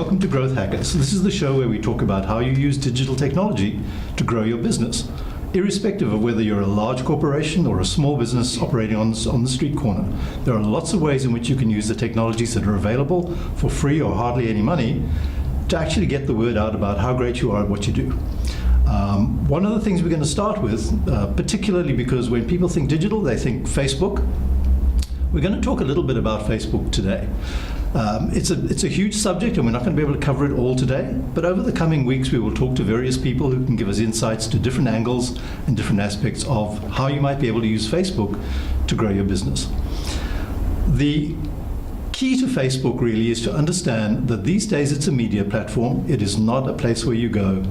welcome to Growth Hackers. This is the show where we talk about how you use digital technology to grow your business, irrespective of whether you're a large corporation or a small business operating on the street corner. There are lots of ways in which you can use the technologies that are available for free or hardly any money to actually get the word out about how great you are at what you do. One of the things we're going to start with, particularly because when people think digital, they think Facebook. We're going to talk a little bit about Facebook today. It's a huge subject and we're not going to be able to cover it all today, but over the coming weeks we will talk to various people who can give us insights to different angles and different aspects of how you might be able to use Facebook to grow your business. The key to Facebook really is to understand that these days it's a media platform. It is not a place where you go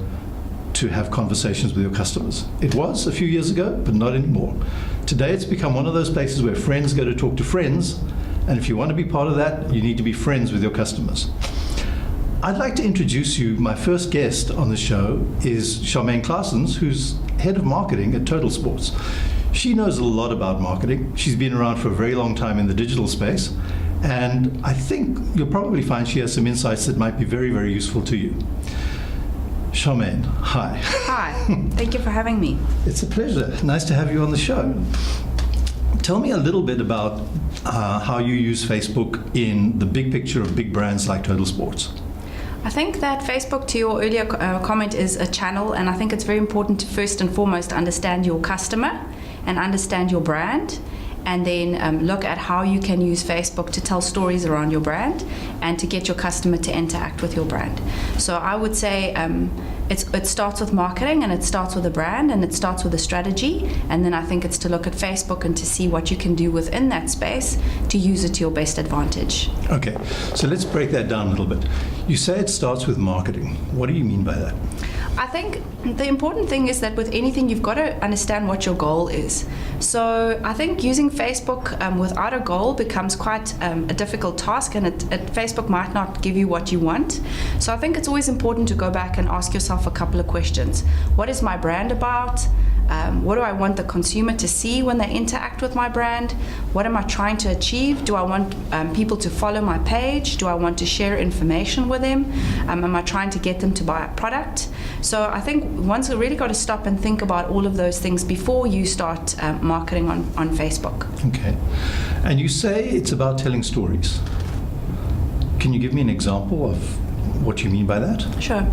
to have conversations with your customers. It was a few years ago, but not anymore. Today it's become one of those places where friends go to talk to friends, and if you want to be part of that, you need to be friends with your customers. I'd like to introduce you, my first guest on the show is Charmaine Claessens, who's head of marketing at Total Sports. She knows a lot about marketing. She's been around for a very long time in the digital space, and I think you'll probably find she has some insights that might be very, very useful to you. Charmaine, hi. Hi, thank you for having me. It's a pleasure. Nice to have you on the show. Tell me a little bit about how you use Facebook in the big picture of big brands like Total Sports. I think that Facebook, to your earlier comment, is a channel, and I think it's very important to first and foremost understand your customer and understand your brand, and then look at how you can use Facebook to tell stories around your brand and to get your customer to interact with your brand. So I would say it starts with marketing, and it starts with a brand, and it starts with a strategy, and then I think it's to look at Facebook and to see what you can do within that space to use it to your best advantage. Okay, so let's break that down a little bit. You say it starts with marketing. What do you mean by that? I think the important thing is that with anything, you've got to understand what your goal is. So I think using Facebook without a goal becomes quite a difficult task, and Facebook might not give you what you want. So I think it's always important to go back and ask yourself a couple of questions. What is my brand about? What do I want the consumer to see when they interact with my brand? What am I trying to achieve? Do I want people to follow my page? Do I want to share information with them? Am I trying to get them to buy a product? So I think one's really got to stop and think about all of those things before you start marketing on Facebook. Okay. And you say it's about telling stories. Can you give me an example of what you mean by that? Sure.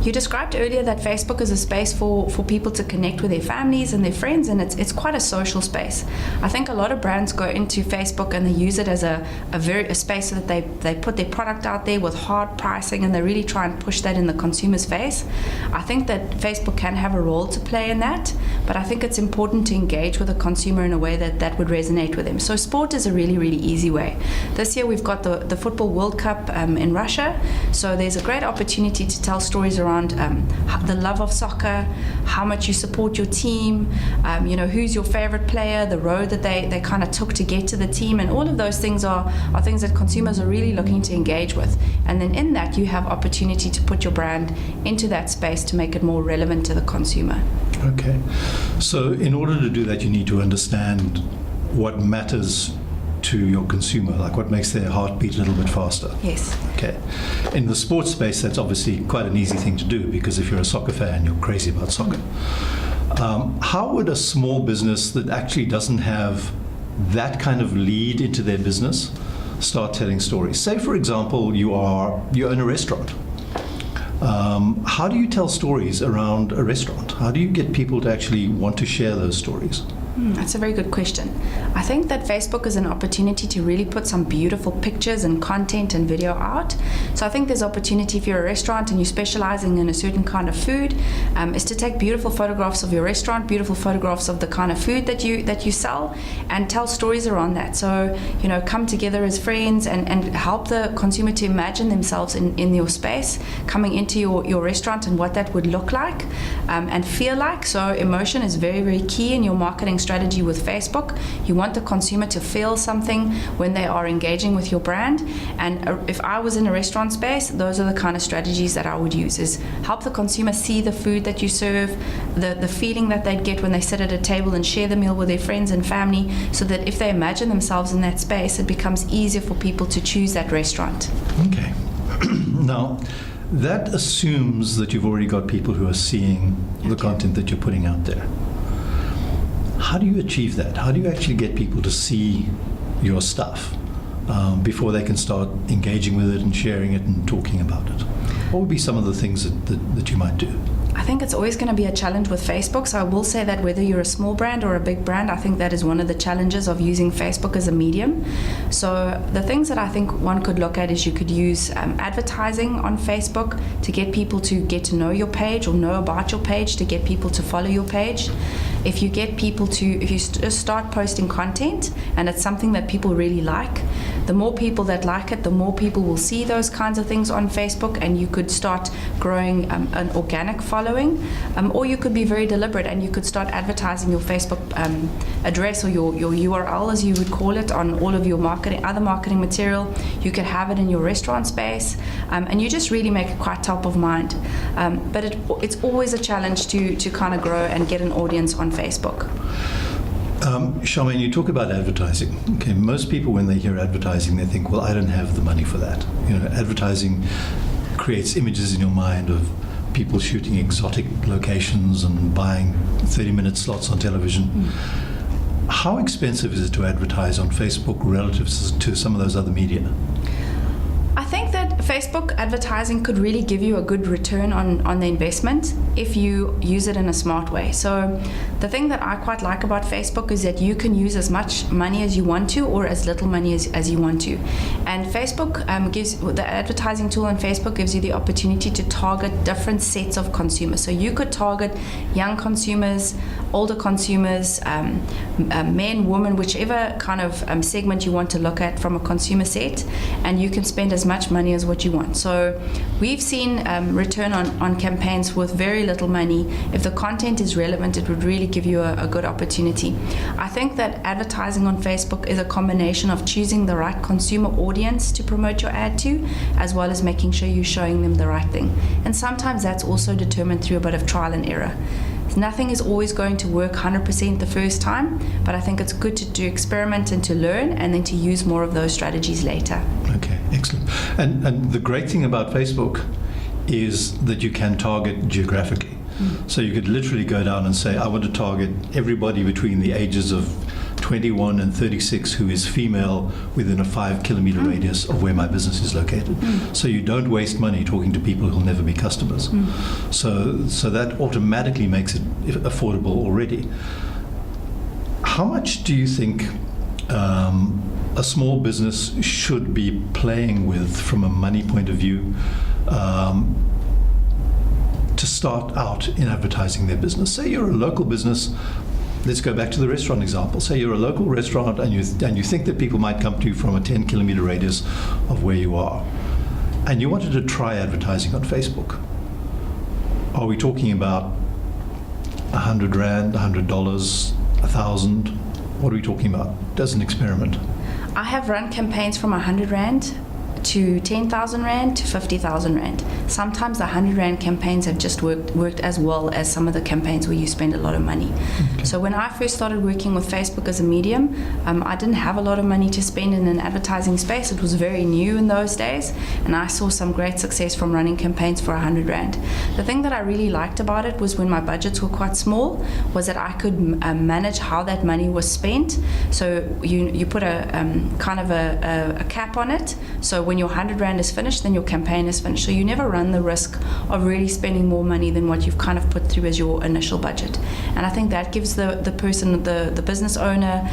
You described earlier that Facebook is a space for people to connect with their families and their friends, and it's quite a social space. I think a lot of brands go into Facebook and they use it as a space so that they put their product out there with hard pricing, and they really try and push that in the consumer's face. I think that Facebook can have a role to play in that, but I think it's important to engage with the consumer in a way that would resonate with them. So sport is a really, really easy way. This year we've got the Football World Cup in Russia, so there's a great opportunity to tell stories around the love of soccer, how much you support your team, who's your favorite player, the road that they kind of took to get to the team, and all of those things are things that consumers are really looking to engage with. And then in that you have opportunity to put your brand into that space to make it more relevant to the consumer. Okay. So in order to do that, you need to understand what matters to your consumer, like what makes their heart beat a little bit faster. Yes. Okay. In the sports space, that's obviously quite an easy thing to do, because if you're a soccer fan, you're crazy about soccer. How would a small business that actually doesn't have that kind of lead into their business start telling stories? Say, for example, you own a restaurant. How do you tell stories around a restaurant? How do you get people to actually want to share those stories? That's a very good question. I think that Facebook is an opportunity to really put some beautiful pictures and content and video out. So I think there's opportunity if you're a restaurant and you're specializing in a certain kind of food, is to take beautiful photographs of your restaurant, beautiful photographs of the kind of food that you sell, and tell stories around that. So, come together as friends and help the consumer to imagine themselves in your space, coming into your restaurant and what that would look like and feel like. So emotion is very, very key in your marketing strategy with Facebook. You want the consumer to feel something when they are engaging with your brand. And if I was in a restaurant space, those are the kind of strategies that I would use, is help the consumer see the food that you serve, the feeling that they'd get when they sit at a table and share the meal with their friends and family, so that if they imagine themselves in that space, it becomes easier for people to choose that restaurant. Okay. Now, that assumes that you've already got people who are seeing the content that you're putting out there. How do you achieve that? How do you actually get people to see your stuff before they can start engaging with it and sharing it and talking about it? What would be some of the things that you might do? I think it's always going to be a challenge with Facebook. So I will say that whether you're a small brand or a big brand, I think that is one of the challenges of using Facebook as a medium. So the things that I think one could look at is you could use advertising on Facebook to get people to get to know your page or know about your page, to get people to follow your page. If you get people to, if you just start posting content and it's something that people really like, the more people that like it, the more people will see those kinds of things on Facebook, and you could start growing an organic following. Or you could be very deliberate and you could start advertising your Facebook address or your URL, as you would call it, on all of your other marketing material. You could have it in your restaurant space, and you just really make it quite top of mind. But it's always a challenge to kind of grow and get an audience on Facebook. Charmaine, you talk about advertising. Okay, most people, when they hear advertising, they think, well, I don't have the money for that. You know, advertising creates images in your mind of people shooting exotic locations and buying 30-minute slots on television. How expensive is it to advertise on Facebook relative to some of those other media? I think that Facebook advertising could really give you a good return on the investment if you use it in a smart way. So the thing that I quite like about Facebook is that you can use as much money as you want to or as little money as you want to. And Facebook the advertising tool on Facebook gives you the opportunity to target different sets of consumers. So you could target young consumers, older consumers, men, women, whichever kind of segment you want to look at from a consumer set, and you can spend as much money as what you want. So we've seen return on campaigns with very little money. If the content is relevant, it would really give you a good opportunity. I think that advertising on Facebook is a combination of choosing the right consumer audience to promote your ad to, as well as making sure you're showing them the right thing. And sometimes that's also determined through a bit of trial and error. Nothing is always going to work 100% the first time, but I think it's good to experiment and to learn, and then to use more of those strategies later. Okay, excellent. And the great thing about Facebook is that you can target geographically. So you could literally go down and say, I want to target everybody between the ages of 21 and 36 who is female within a 5-kilometer radius of where my business is located. So you don't waste money talking to people who'll never be customers. So that automatically makes it affordable already. How much do you think a small business should be playing with from a money point of view to start out in advertising their business? Say you're a local business. Let's go back to the restaurant example. Say you're a local restaurant and you think that people might come to you from a 10-kilometer radius of where you are, and you wanted to try advertising on Facebook. Are we talking about 100 Rand, $100, 1,000? What are we talking about as an experiment? I have run campaigns from 100 Rand to 10,000 Rand to 50,000 Rand. Sometimes the 100 Rand campaigns have just worked as well as some of the campaigns where you spend a lot of money. Okay. So when I first started working with Facebook as a medium, I didn't have a lot of money to spend in an advertising space. It was very new in those days, and I saw some great success from running campaigns for 100 Rand. The thing that I really liked about it was when my budgets were quite small, was that I could manage how that money was spent. So you put a kind of a cap on it. So when your 100 Rand is finished, then your campaign is finished. So you never run the risk of really spending more money than what you've kind of put through as your initial budget. And I think that gives the person, the business owner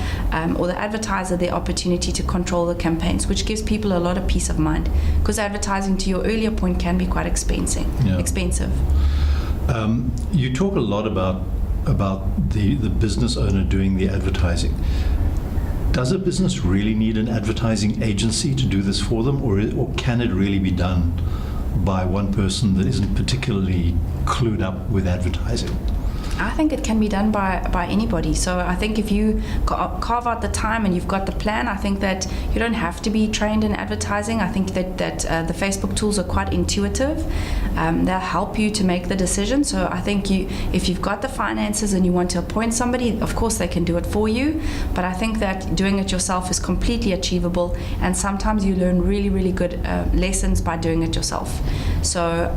or the advertiser, the opportunity to control the campaigns, which gives people a lot of peace of mind. Because advertising, to your earlier point, can be quite expensive. You talk a lot about the business owner doing the advertising. Does a business really need an advertising agency to do this for them, or can it really be done by one person that isn't particularly clued up with advertising? I think it can be done by anybody. So I think if you carve out the time and you've got the plan, I think that you don't have to be trained in advertising. I think that the Facebook tools are quite intuitive. They'll help you to make the decision. So I think if you've got the finances and you want to appoint somebody, of course they can do it for you. But I think that doing it yourself is completely achievable. And sometimes you learn really, really good lessons by doing it yourself. So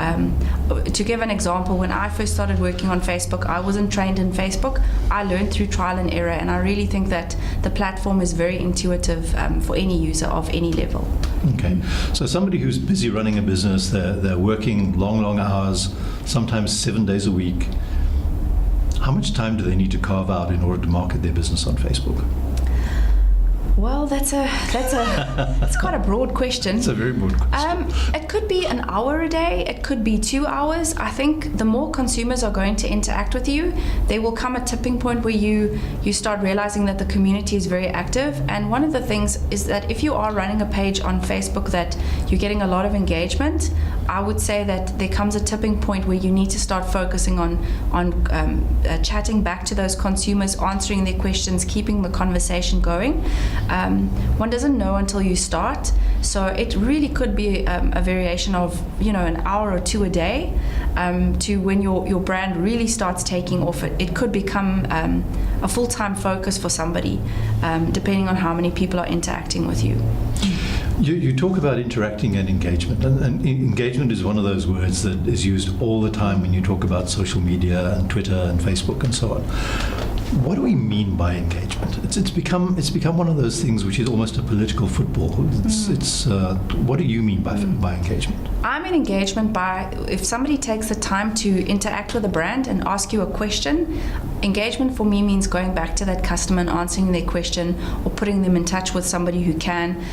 to give an example, when I first started working on Facebook, I wasn't trained in Facebook. I learned through trial and error, and I really think that the platform is very intuitive for any user of any level. Okay, so somebody who's busy running a business, they're working long hours, sometimes 7 days a week. How much time do they need to carve out in order to market their business on Facebook? Well, that's quite a broad question. It's a very broad question. It could be an hour a day. It could be 2 hours. I think the more consumers are going to interact with you, there will come a tipping point where you start realizing that the community is very active. And one of the things is that if you are running a page on Facebook that you're getting a lot of engagement, I would say that there comes a tipping point where you need to start focusing on chatting back to those consumers, answering their questions, keeping the conversation going. One doesn't know until you start, so it really could be a variation of an hour or two a day to when your brand really starts taking off. It could become a full-time focus for somebody, depending on how many people are interacting with you. You talk about interacting and engagement, and engagement is one of those words that is used all the time when you talk about social media and Twitter and Facebook and so on. What do we mean by engagement? It's become one of those things which is almost a political football. What do you mean by engagement? I mean engagement by if somebody takes the time to interact with a brand and ask you a question. Engagement for me means going back to that customer and answering their question, or putting them in touch with somebody who can,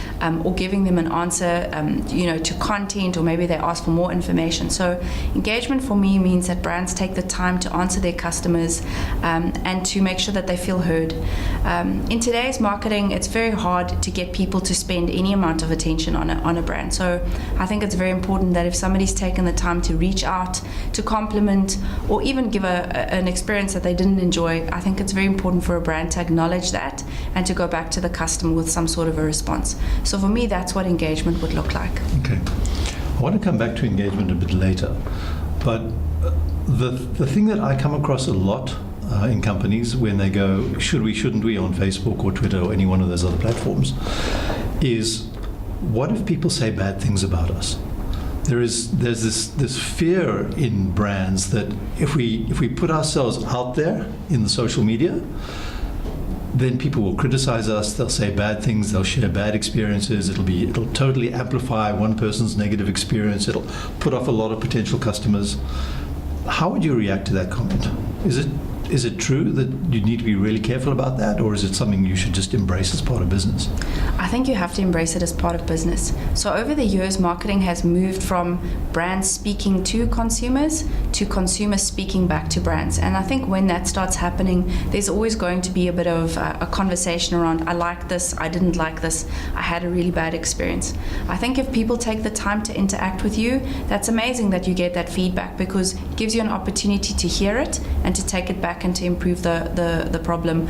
or giving them an answer, to content, or maybe they ask for more information. So engagement for me means that brands take the time to answer their customers and to make sure that they feel heard. In today's marketing, it's very hard to get people to spend any amount of attention on a brand. So I think it's very important that if somebody's taken the time to reach out, to compliment, or even give an experience that they didn't enjoy, I think it's very important for a brand to acknowledge that and to go back to the customer with some sort of a response. So for me, that's what engagement would look like. Okay. I want to come back to engagement a bit later, but the thing that I come across a lot in companies when they go, should we, shouldn't we, on Facebook or Twitter or any one of those other platforms, is what if people say bad things about us? There's this fear in brands that if we put ourselves out there in the social media, then people will criticize us, they'll say bad things, they'll share bad experiences, it'll totally amplify one person's negative experience, it'll put off a lot of potential customers. How would you react to that comment? Is it true that you need to be really careful about that, or is it something you should just embrace as part of business? I think you have to embrace it as part of business. So over the years, marketing has moved from brands speaking to consumers to consumers speaking back to brands. And I think when that starts happening, there's always going to be a bit of a conversation around, I like this, I didn't like this, I had a really bad experience. I think if people take the time to interact with you, that's amazing that you get that feedback, because it gives you an opportunity to hear it and to take it back and to improve the problem,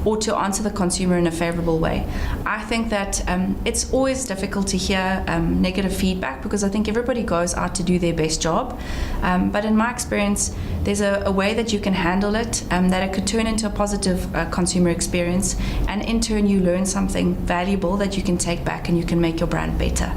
or to answer the consumer in a favorable way. I think that it's always difficult to hear negative feedback, because I think everybody goes out to do their best job. But in my experience, there's a way that you can handle it, that it could turn into a positive consumer experience, and in turn you learn something valuable that you can take back and you can make your brand better.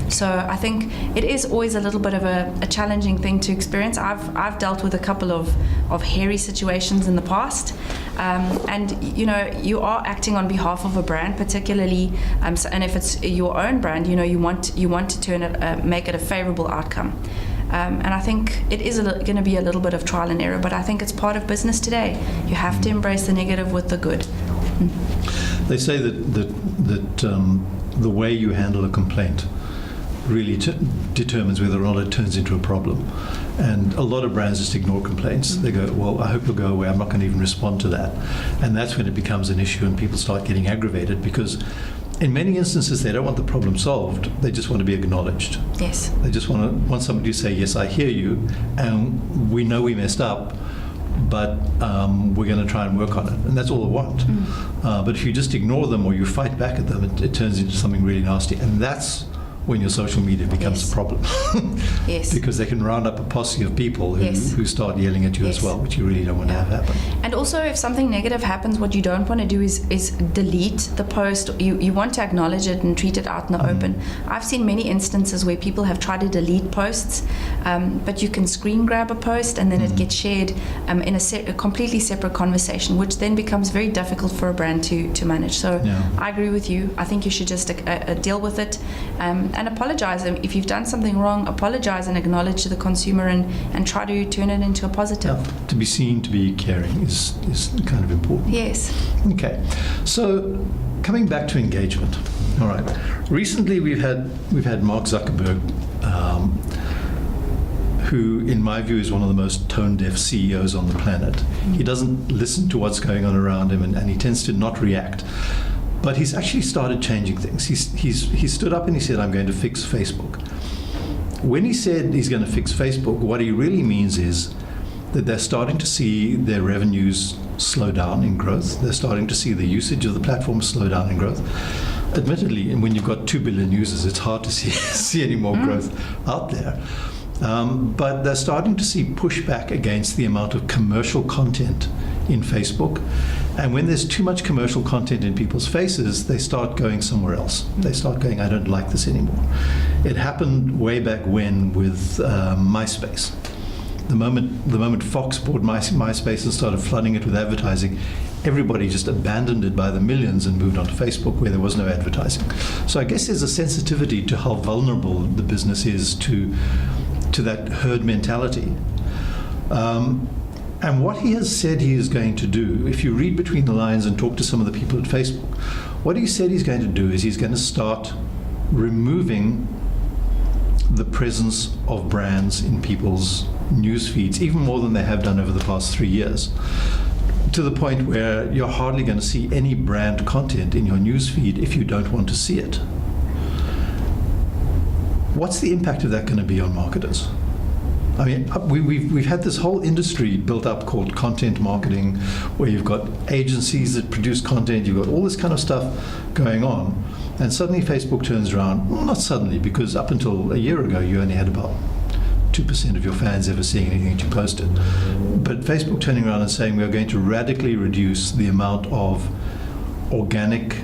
So I think it is always a little bit of a challenging thing to experience. I've dealt with a couple of hairy situations in the past, and you are acting on behalf of a brand, particularly, and if it's your own brand, you want to turn it, make it a favorable outcome. And I think it is going to be a little bit of trial and error, but I think it's part of business today. You have to embrace the negative with the good. They say that the way you handle a complaint really determines whether or not it turns into a problem. And a lot of brands just ignore complaints. They go, well, I hope you'll go away, I'm not going to even respond to that. And that's when it becomes an issue and people start getting aggravated, because in many instances they don't want the problem solved, they just want to be acknowledged. Yes. They just want somebody to say, yes, I hear you, and we know we messed up, but we're going to try and work on it. And that's all they want. But if you just ignore them or you fight back at them, it turns into something really nasty. And that's when your social media becomes a problem. Yes. Because they can round up a posse of people who start yelling at you as well, which you really don't want to have happen. And also, if something negative happens, what you don't want to do is delete the post. You want to acknowledge it and treat it out in the open. I've seen many instances where people have tried to delete posts, but you can screen grab a post and then it gets shared in a completely separate conversation, which then becomes very difficult for a brand to manage. So I agree with you. I think you should just deal with it and apologize. If you've done something wrong, apologize and acknowledge to the consumer and try to turn it into a positive. Yeah. To be seen, to be caring is kind of important. Yes. Okay. So coming back to engagement. All right. Recently we've had Mark Zuckerberg, who in my view is one of the most tone-deaf CEOs on the planet. He doesn't listen to what's going on around him and he tends to not react. But he's actually started changing things. He stood up and he said, I'm going to fix Facebook. When he said he's going to fix Facebook, what he really means is that they're starting to see their revenues slow down in growth. They're starting to see the usage of the platform slow down in growth. Admittedly, and when you've got 2 billion users, it's hard to see any more growth out there. But they're starting to see pushback against the amount of commercial content in Facebook. And when there's too much commercial content in people's faces, they start going somewhere else. They start going, I don't like this anymore. It happened way back when with MySpace. The moment Fox bought MySpace and started flooding it with advertising, everybody just abandoned it by the millions and moved onto Facebook where there was no advertising. So I guess there's a sensitivity to how vulnerable the business is to that herd mentality. And what he has said he is going to do, if you read between the lines and talk to some of the people at Facebook, what he said he's going to do is he's going to start removing the presence of brands in people's news feeds, even more than they have done over the past 3 years, to the point where you're hardly going to see any brand content in your news feed if you don't want to see it. What's the impact of that going to be on marketers? I mean, we've had this whole industry built up called content marketing, where you've got agencies that produce content, you've got all this kind of stuff going on, and suddenly Facebook turns around, well, not suddenly, because up until a year ago you only had about 2% of your fans ever seeing anything that you posted. But Facebook turning around and saying we are going to radically reduce the amount of organic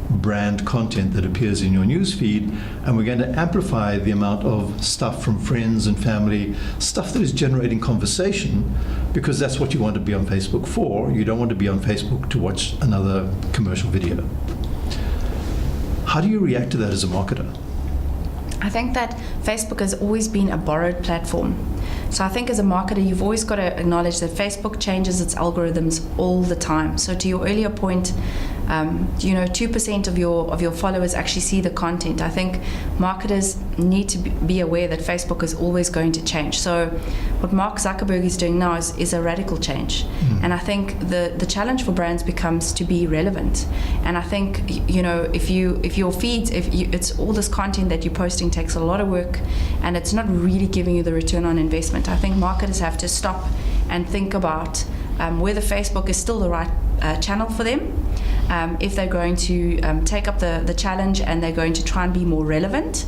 brand content that appears in your news feed, and we're going to amplify the amount of stuff from friends and family, stuff that is generating conversation, because that's what you want to be on Facebook for. You don't want to be on Facebook to watch another commercial video. How do you react to that as a marketer? I think that Facebook has always been a borrowed platform. So I think as a marketer, you've always got to acknowledge that Facebook changes its algorithms all the time. So to your earlier point, 2% of your followers actually see the content. I think marketers need to be aware that Facebook is always going to change. So what Mark Zuckerberg is doing now is a radical change. And I think the challenge for brands becomes to be relevant. And I think, if your feeds, it's all this content that you're posting takes a lot of work and it's not really giving you the return on investment. I think marketers have to stop and think about whether Facebook is still the right channel for them. If they're going to take up the challenge and they're going to try and be more relevant,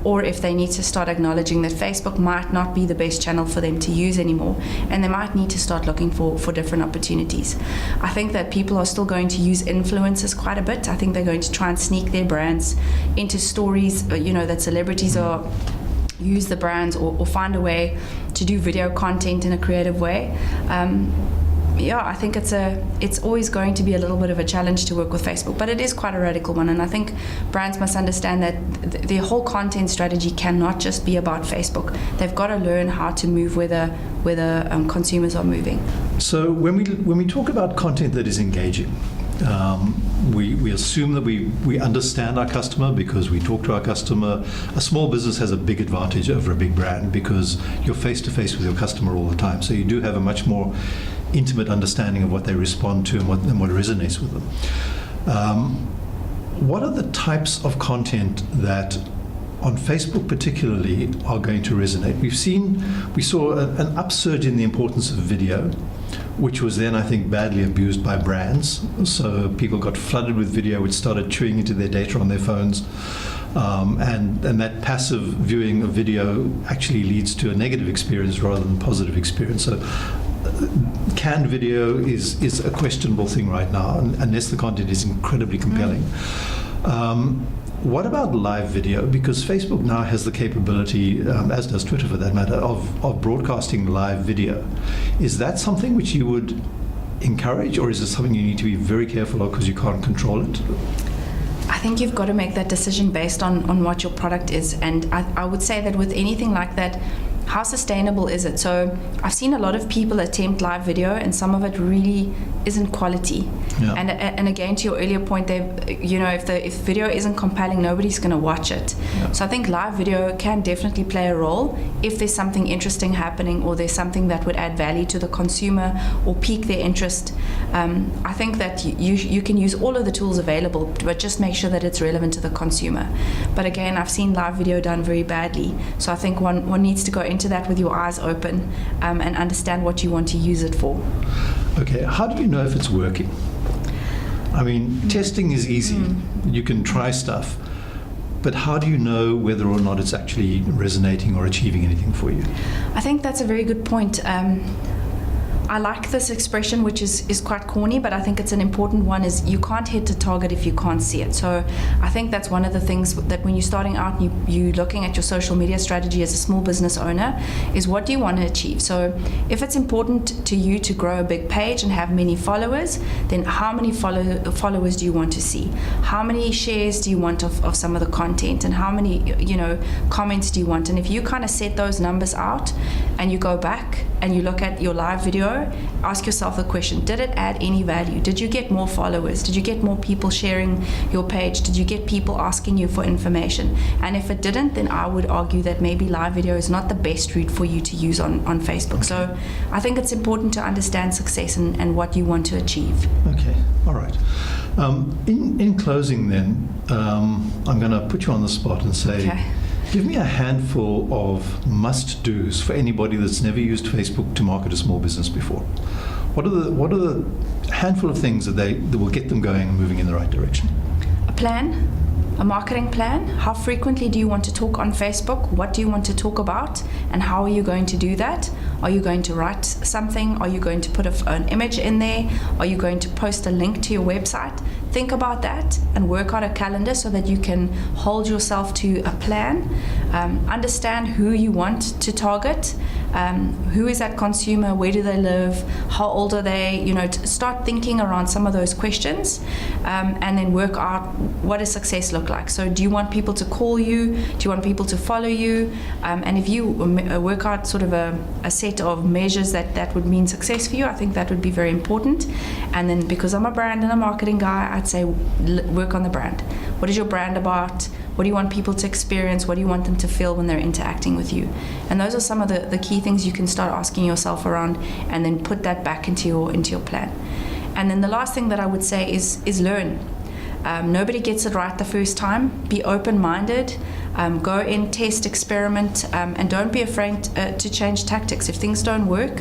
or if they need to start acknowledging that Facebook might not be the best channel for them to use anymore, and they might need to start looking for different opportunities. I think that people are still going to use influencers quite a bit. I think they're going to try and sneak their brands into stories, that celebrities are use the brands or find a way to do video content in a creative way. I think it's always going to be a little bit of a challenge to work with Facebook, but it is quite a radical one, and I think brands must understand that their whole content strategy cannot just be about Facebook. They've got to learn how to move where the consumers are moving. So when we talk about content that is engaging, we assume that we understand our customer because we talk to our customer. A small business has a big advantage over a big brand because you're face to face with your customer all the time, so you do have a much more intimate understanding of what they respond to and what resonates with them. What are the types of content that on Facebook particularly are going to resonate. We saw an upsurge in the importance of video, which was then, I think, badly abused by brands. So people got flooded with video, which started chewing into their data on their phones. And that passive viewing of video actually leads to a negative experience rather than positive experience. So canned video is a questionable thing right now, unless the content is incredibly compelling. What about live video? Because Facebook now has the capability, as does Twitter for that matter, of broadcasting live video. Is that something which you would encourage, or is it something you need to be very careful of because you can't control it? I think you've got to make that decision based on what your product is. And I would say that with anything like that, how sustainable is it? So I've seen a lot of people attempt live video, and some of it really isn't quality. Yeah. And again, to your earlier point, if video isn't compelling, nobody's going to watch it. Yeah. So I think live video can definitely play a role if there's something interesting happening, or there's something that would add value to the consumer or pique their interest. I think that you can use all of the tools available, but just make sure that it's relevant to the consumer. But again, I've seen live video done very badly. So I think one needs to go into that with your eyes open, and understand what you want to use it for. Okay, how do you know if it's working? I mean, testing is easy. You can try stuff. But how do you know whether or not it's actually resonating or achieving anything for you? I think that's a very good point. I like this expression, which is quite corny, but I think it's an important one, is you can't hit the target if you can't see it. So I think that's one of the things that when you're starting out and you're looking at your social media strategy as a small business owner, is what do you want to achieve? So if it's important to you to grow a big page and have many followers, then how many followers do you want to see? How many shares do you want of some of the content? And how many comments do you want? And if you kind of set those numbers out and you go back and you look at your live video, ask yourself the question, did it add any value? Did you get more followers? Did you get more people sharing your page? Did you get people asking you for information? And if it didn't, then I would argue that maybe live video is not the best route for you to use on Facebook. So I think it's important to understand success and what you want to achieve. Okay, all right. In closing then, I'm going to put you on the spot and say, Okay. Give me a handful of must-dos for anybody that's never used Facebook to market a small business before. What are the handful of things that will get them going and moving in the right direction? A plan, a marketing plan. How frequently do you want to talk on Facebook? What do you want to talk about? And how are you going to do that? Are you going to write something? Are you going to put an image in there? Are you going to post a link to your website? Think about that and work out a calendar so that you can hold yourself to a plan. Understand who you want to target. Who is that consumer? Where do they live? How old are they? Start thinking around some of those questions, and then work out what does success look like. So do you want people to call you? Do you want people to follow you? And if you work out sort of a set of measures that would mean success for you, I think that would be very important. And then, because I'm a brand and a marketing guy, I'd say work on the brand. What is your brand about? What do you want people to experience? What do you want them to feel when they're interacting with you? And those are some of the key things you can start asking yourself around, and then put that back into your plan. And then the last thing that I would say is learn. Nobody gets it right the first time. Be open-minded. Go in, test, experiment, and don't be afraid to change tactics. If things don't work,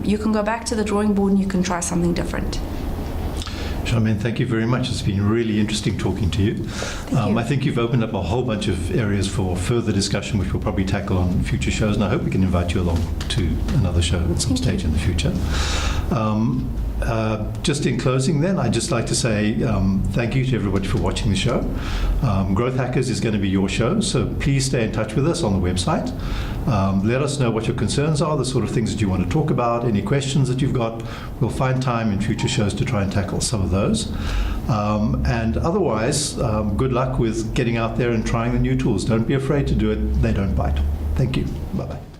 you can go back to the drawing board and you can try something different. Charmaine, thank you very much. It's been really interesting talking to you. Thank you. I think you've opened up a whole bunch of areas for further discussion, which we'll probably tackle on future shows, and I hope we can invite you along to another show at some stage in the future. Just in closing then, I'd just like to say thank you to everybody for watching the show. Growth Hackers is going to be your show, so please stay in touch with us on the website. Let us know what your concerns are, the sort of things that you want to talk about, any questions that you've got. We'll find time in future shows to try and tackle some of those. And otherwise, good luck with getting out there and trying the new tools. Don't be afraid to do it. They don't bite. Thank you. Bye-bye.